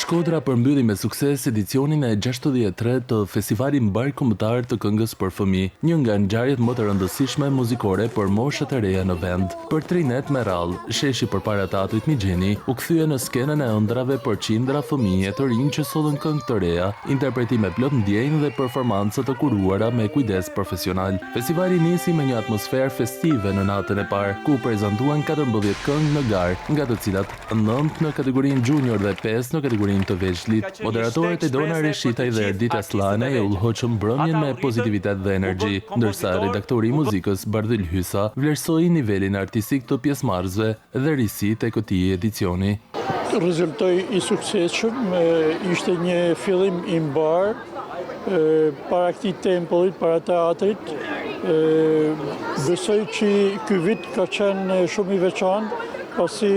Shkodra përmbylli me sukses edicionin e 63 të Festivalit Mbar Kombëtar të Këngës për Fëmijë, një nga ngjarjet më të rëndësishme muzikore për moshat e reja në vend. Për 3 net me radhë, sheshi përpara teatrit Migjeni u kthye në skenën e ëndrave për qindra fëmijë të rinj që sollën këngë të reja, interpretime plot ndjenjë dhe performanca të kuruara me kujdes profesional. Festivali nisi me një atmosferë festive në natën e parë, ku prezantuan 14 këngë në garë, nga të cilat 9 në kategorinë junior dhe 5 në kategorinë të veçlit. Moderatorët Edona Reshitaj dhe Erdita Slane e udhëhoqën mbrëmjen me pozitivitet dhe energji, ndërsa redaktori i muzikës Bardhyl Hysa vlerësoi nivelin artistik të pjesëmarrësve dhe risit e këtij edicioni. Rezultoi i suksesshëm, ishte një fillim i mbar para këtij tempullit, para teatrit. Besoj që ky vit ka qenë shumë i veçantë, pasi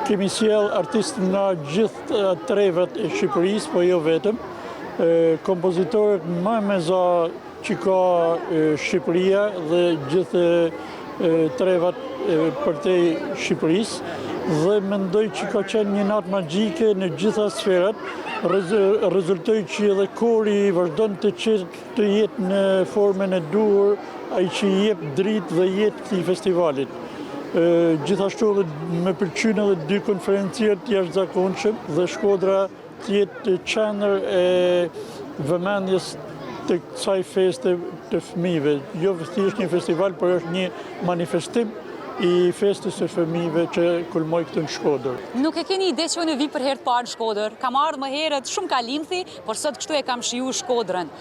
kemi sjell artistë nga gjithë trevat e Shqipërisë, po jo vetëm. Kompozitorët më mëza që ka Shqipëria dhe gjithë trevat përtej Shqipërisë, dhe mendoj që ka qenë një natë magjike në gjitha sferat. Rezultoi që edhe kori vazhdon të jetë në formën e duhur, ai që jep dritë dhe jetë këtij festivalit. Gjithashtu me pëlqyen edhe 2 konferenciert jashtëzakonshëm dhe Shkodra të jetë qendër e vëmendjes të kësaj feste të fëmijëve. Jo thjesht një festival, por është një manifestim i festës së fëmijëve që kulmoi këtu në Shkodër. Nuk e keni ide që unë vi për herë të parë në Shkodër. Kam ardhur më herët shumë kalimthi, por sot kështu e kam shiju Shkodrën.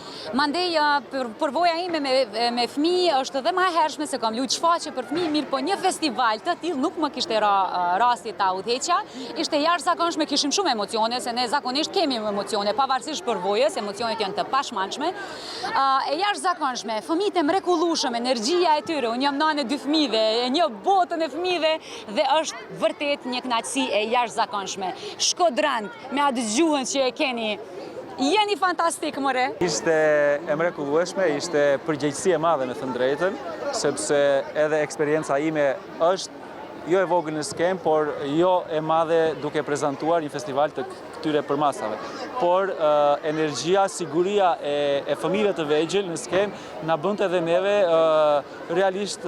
Mandej përvoja ime me fëmijë është edhe më e hershme se kam luajtur shfaqje për fëmijë, mirë, po një festival të tillë nuk më kishte rasti ta udhëheqja. Ishte jashtëzakonshme, kishim shumë emocione, se ne zakonisht kemi emocione, pavarësisht përvojës, emocionet janë të pashmangshme. E jashtëzakonshme, fëmijët e mrekullueshëm, energjia e tyre, unë jam nanë e 2 fëmijëve, e një botën e fëmijëve dhe është vërtet një kënaqësi e jashtëzakonshme. Shkodrant, me atë dëgjuhën që e keni, jeni fantastik, more. Ishte e mrekullueshme, ishte përgjegjësi e madhe me thënë drejtën, sepse edhe eksperienca ime është jo e vogël në skem, por jo e madhe duke prezantuar një festival të këtyre përmasave. Por energjia, siguria e fëmijëve të vegjël në skem na bënte edhe neve realisht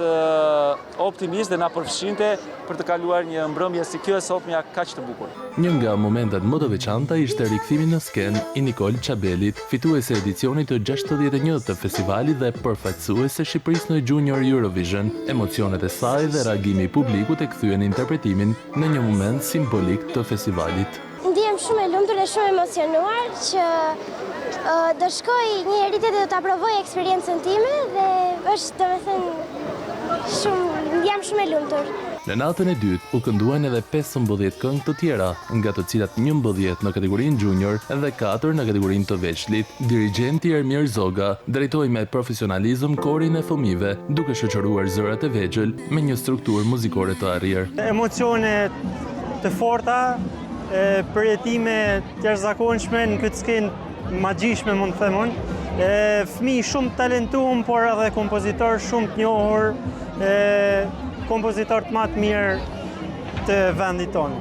optimist dhe na përfshinte për të kaluar një mbrëmje si kjo e sotmja kaq të bukur. Një nga momentet më të veçanta ishte rikthimi në skenë i Nikol Çabelit, fituese e edicionit të 61 të festivalit dhe përfaqësuese Shqipërisë në Junior Eurovision. Emocionet e saj dhe reagimi i publikut e kthyen interpretimin në një moment simbolik të festivalit. Ndihem shumë e lumtur dhe shumë emocionuar që do shkoj një herë dhe do ta provoj eksperiencën time dhe është domethënë jam shumë e lumtur. Në natën e dytë u kënduan edhe 15 këngë të tjera, nga të cilat 11 në kategorinë junior dhe 4 në kategorinë të veçlit. Dirigjenti Ermir Zoga drejtoi me profesionalizëm korin e fëmijëve, duke shoqëruar zërat e vegjël me një strukturë muzikore të arrirë. Emocione të forta, përjetime të jashtëzakonshme në këtë skenë magjishme, mund të them unë. Fëmijë shumë talentuar, por edhe kompozitor shumë të njohur, kompozitor të më të mirë të vendit tonë.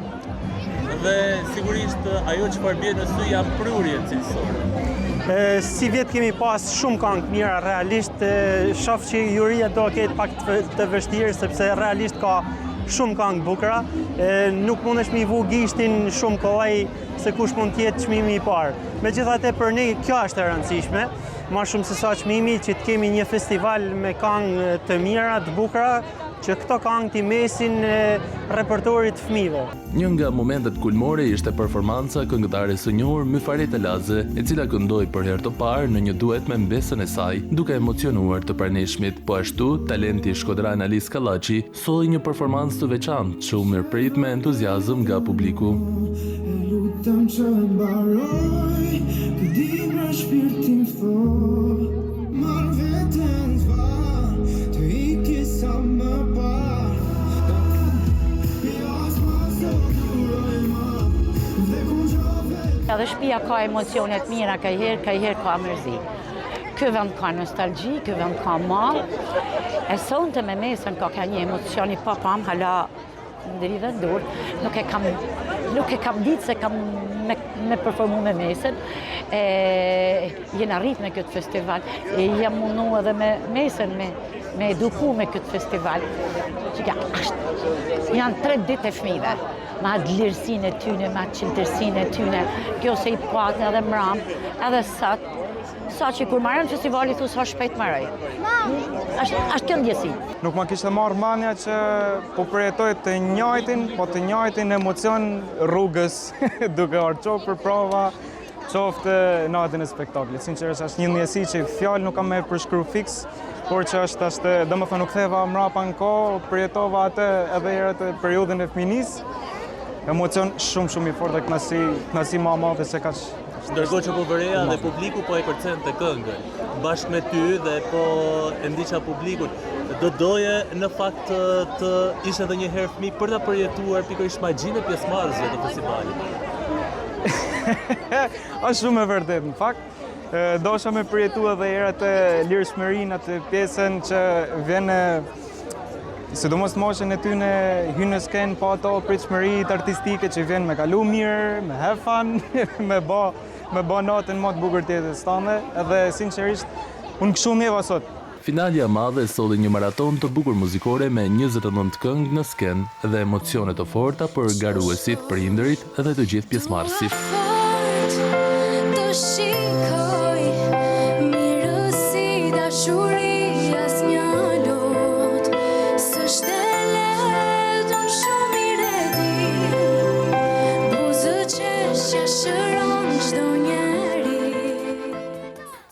Dhe sigurisht ajo çfarë bie në sy janë prurjet cilësore. Si vjet kemi pas shumë këngë të mira, realisht shoh që juria do ketë pak të vështirë sepse realisht ka shumë këngë bukura. Nuk mundesh me i vu gishtin shumë kollaj se kush mund të jetë çmimi i parë. Megjithatë për ne kjo është e rëndësishme, më shumë se sa çmimi, që të kemi një festival me këngë të mira, të bukura, që këto këngë t'i mesin repertorit të fëmijëve. Një nga momentet kulmore ishte performanca këngëtares së njohur Myfaret Elaze, e cila këndoi për herë të parë në një duet me mbesën e saj, duke emocionuar të pranishmit. Po ashtu, talenti shkodran Alis Kallaçi solli një performancë të veçantë, që u mirëprit me entuziazëm nga publiku. Lutem që mbaroj, të dimra shpirtin fort, marr veten zvar, të iki sa më parë. Edhe shtëpia ka emocionet mira, kajherë ka mërzi. Ky vend ka nostalgji, ky vend ka mall. E sonte me mesën ka një emocioni papam, hala ndridhe dur. Nuk e kam ditë se kam me performu me mesën. Jena rrit me këtë festival. Jam mundu edhe me mesën me eduku me këtë festival. Janë 3 ditë e fëmijëve. Me atë lirësinë e tyne, me atë qiltërsinë e tyne. Kjo se i patë edhe mram, edhe sot. Sa që kur marrën festivali thu sa shpejt marrëj. Ashtë kjo ndjesi. Nuk ma kishte marrë mania që po përjetoj të njëjtin emocion rrugës duke arqo për prova, qoftë natën e spektaklit. Sinqerisht është një ndjesi që fjalë nuk kam me përshkru fix, por që është do më thënë nuk theva mrapa në kohë, përjetova atë edhe herët e periudhën e fëminisë. Emocion shumë i fortë dhe knasi ma madhe se ka që. Ndërkohë që po vëreja dhe publiku po e kërcente këngën, bashkë me ty dhe po e ndiqa publikun, do doje në fakt të ishe edhe një herë fëmijë për ta përjetuar pikërisht magjinë e pjesëmarrësve të festivalit. Është shumë e vërtet në fakt. Dosha me përjetu edhe herët e lirshmërinë atë pjesën që vjen sidomos moshën e tyne hynë në skenë pa ato pritshmëritë artistike që vjen me kalu mirë, me have fun, me ba natën më të bukur tjetës tënde, edhe sinqerisht unë kështu mjeva sot. Finalja madhe solli një maraton të bukur muzikore me 29 këngë në skenë dhe emocione të forta për garuesit, prindërit dhe të gjithë pjesëmarrësit.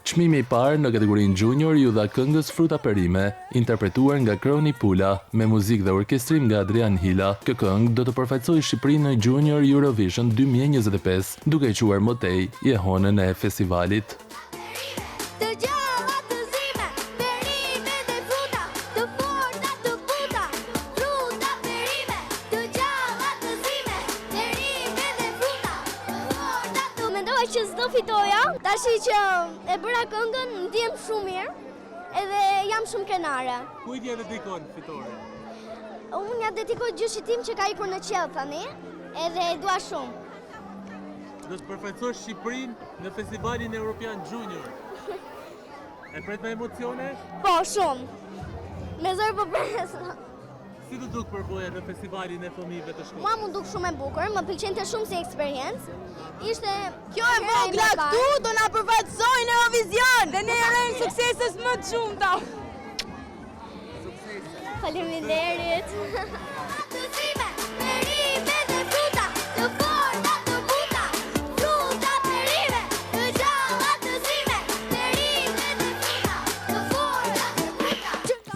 Çmimi i parë në kategorinë junior ju dha këngës Fruta Perime, interpretuar nga Kroni Pula, me muzikë dhe orkestrim nga Adrian Hila. Kjo këngë do të përfaqësojë Shqipërinë në Junior Eurovision 2025, duke quar motej jehonën e festivalit. Që s'do fitoja, tashi që e bëra këngën, ndjem shumë mirë, edhe jam shumë krenare. Kujt ja dedikon fitore? Unë ja dedikoj gjyshit tim që ka ikur në qellë tani, edhe e dua shumë. Do të përfaqësosh Shqipërinë në festivalin European Junior. E pret me emocione? Po, shumë. Me zërë po pres. Si të duk përvoja në festivalin e fëmijëve të shkollës? Mua më duk shumë e bukur, më pëlqente shumë si eksperiencë. Ishte kjo e vogla këtu do na përfaqësojë në Eurovision dhe ne urojmë sukseses më të shumta. Faleminderit.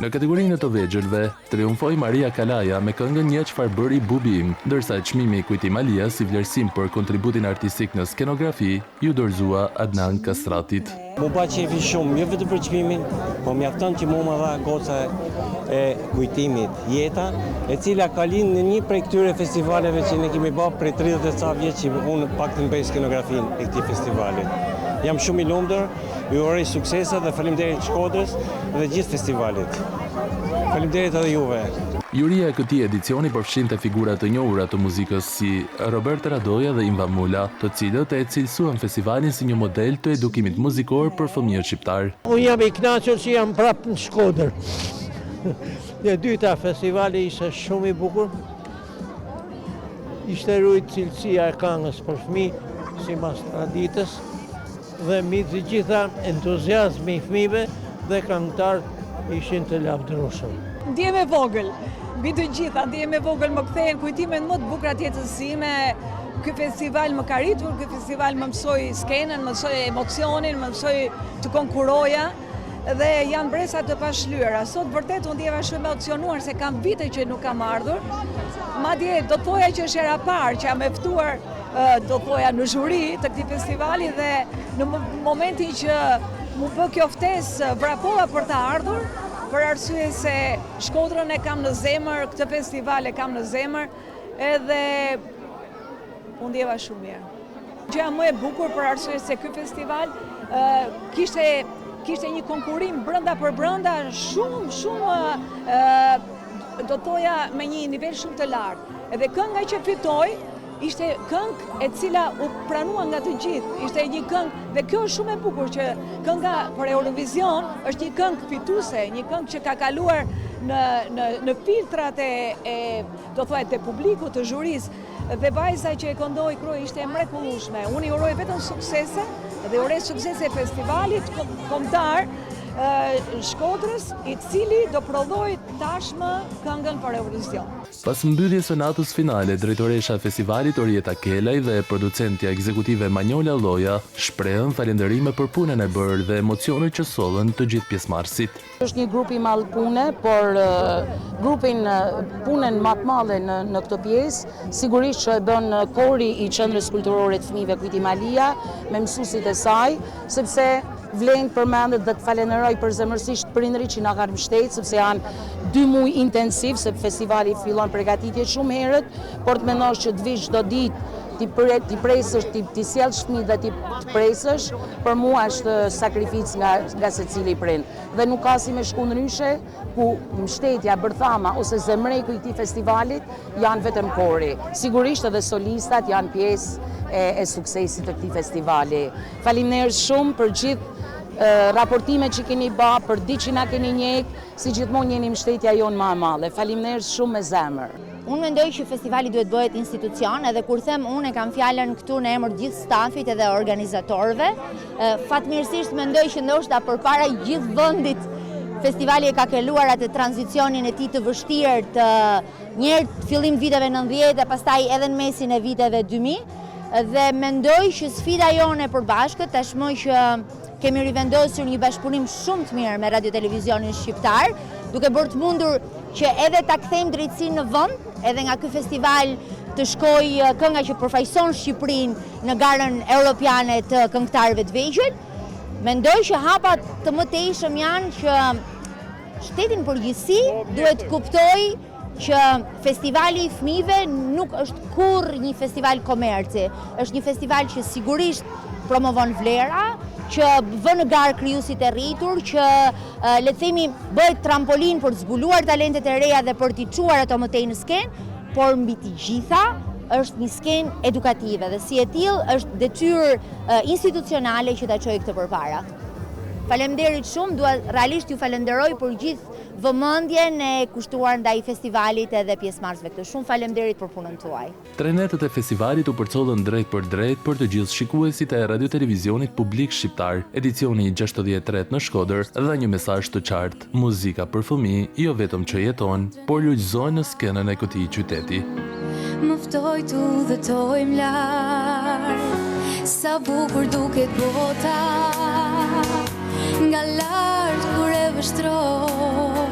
Në kategorinë e të vegjëlve, triumfoi Maria Kalaja me këngën Një çfarë bëri bubi im, ndërsa çmimi i Kujtim Alia si vlerësim për kontributin artistik në skenografi ju dorëzua Adnan Kastratit. Mu pa qefi shumë, jo vetëm për çmimin, po mjafton që mu më dha goca e kujtimit jeta, e cila ka lind në një prej këtyre festivaleve që ne kemi bërë prej 30 e ca vjet që unë paktën bëj skenografinë e këtij festivali. Jam shumë i lumtur, ju uroj suksese dhe faleminderit Shkodrës dhe gjithë festivalit. Faleminderit edhe juve. Juria e këtij edicioni përfshinte figura të njohura të muzikës si Robert Radoja dhe Imva Mula, të cilët e cilësuan festivalin si një model të edukimit muzikor për fëmijët shqiptar. Unë jam i kënaqur që jam prapë në Shkodër. Dhe dyta festivali ishte shumë i bukur. Ishte rujt cilësia e këngës për fëmijë sipas traditës dhe mbi të gjitha entuziazmi i fëmijëve dhe këngëtarët ishin të lavdërueshëm. Ndjem e vogël, mbi të gjitha ndjem e vogël më kthehen kujtimet më të bukura të jetës sime. Ky festival më ka rritur, ky festival më mësoi skenën, më mësoi emocionin, më mësoi të konkuroja dhe janë bresa të pashlyera. Sot vërtet unë ndjeva shumë emocionuar se kam vite që nuk kam ardhur. Madje do thoja që është era parë që jam e ftuar do thoja në zhuri të këtij festivali dhe në momentin që mu bë kjo ftesë vrapova për të ardhur, për arsye se Shkodrën e kam në zemër, këtë festival e kam në zemër, edhe unë ndjeva shumë mirë. Gjëja më e bukur për arsye se ky festival kishte një konkurim brenda për brenda shumë do thoja me një nivel shumë të lartë. Edhe kënga që fitoi ishte këngë e cila u pranua nga të gjithë. Ishte një këngë dhe kjo është shumë e bukur që kënga për Eurovision është një këngë fituese, një këngë që ka kaluar në filtrat do thuaj të publikut, të zhurisë. Dhe vajza që e këndoi Kroi ishte e mrekullueshme. Unë i uroj vetëm suksese dhe uroj suksese festivalit kombëtar Shkodrës, i cili do prodhoj tashmë këngën për Eurovision. Pas mbylljes së natës finale, drejtoresha e festivalit Orieta Kelaj dhe producentja ekzekutive Manjola Lloja shprehën falënderime për punën e bërë dhe emocionet që sollën të gjithë pjesëmarrësit. Është një grup i madh pune, por grupin punën më të madhe në këtë pjesë, sigurisht që e bën kori i Qendrës Kulturore të Fëmijëve Kujti Malia me mësuesit e saj, sepse vlen përmendet dhe të falenderoj përzemërsisht prindërit që na kanë mbështetur, sepse janë 2 muaj intensiv, se festivali fillon përgatitje shumë herët, por të mendosh që të vish çdo ditë ti presësh, ti sjellsh fëmijë dhe ti presësh, për mua është sakrificë nga secili prind. Dhe nuk ka si me shku ndryshe, ku mbështetja, bërthama ose zemreku i këtij festivalit janë vetëm kori. Sigurisht edhe solistat janë pjesë e suksesit të këtij festivali. Faleminderit shumë për gjithë raportimet që keni bë, për ditë që na keni njeh, si gjithmonë jeni mbështetja jonë më e madhe. Faleminderit shumë me zemër. Unë mendoj që festivali duhet bëhet institucion, edhe kur them unë e kam fjalën këtu në emër gjithë stafit edhe organizatorëve. Fatmirësisht mendoj që ndoshta përpara gjithë vendit festivali e ka kaluar atë tranzicionin e tij të vështirë të njëherë fillim viteve 90 e pastaj edhe në mesin e viteve 2000, dhe mendoj që sfida jone e përbashkët tashmë që kemi rivendosur një bashkëpunim shumë të mirë me Radio Televizionin Shqiptar, duke bërë të mundur që edhe ta kthejmë drejtësinë në vend, edhe nga ky festival të shkojë kënga që përfaqëson Shqipërinë në garën europiane të këngëtarëve të vegjël. Mendoj që hapat të mëtejshëm janë që shteti në përgjithësi duhet kuptojë që festivali i fëmijëve nuk është kurrë një festival komerci, është një festival që sigurisht promovon vlera, që vën në garë krijuesit e rritur, që le të themi bëhet trampolin për të zbuluar talentet e reja dhe për t'i çuar ato mëtej në skenë, por mbi të gjitha është një skenë edukative dhe si e tillë është detyrë institucionale që ta çojë këtë përpara. Faleminderit shumë, dua realisht ju falenderoj për gjithë vëmendjen e kushtuar ndaj festivalit edhe pjesëmarrësve këtu. Shumë faleminderit për punën tuaj. Trenetët e festivalit u përcollën drejt për të gjithë shikuesit e Radio Televizionit Publik Shqiptar. Edicioni 63 në Shkodër dha një mesazh të qartë: muzika për fëmijë jo vetëm që jeton, por lulëzon në skenën e këtij qyteti. Më ftoj të udhëtojmë lart, sa bukur duket bota, nga lart kur e vështroj.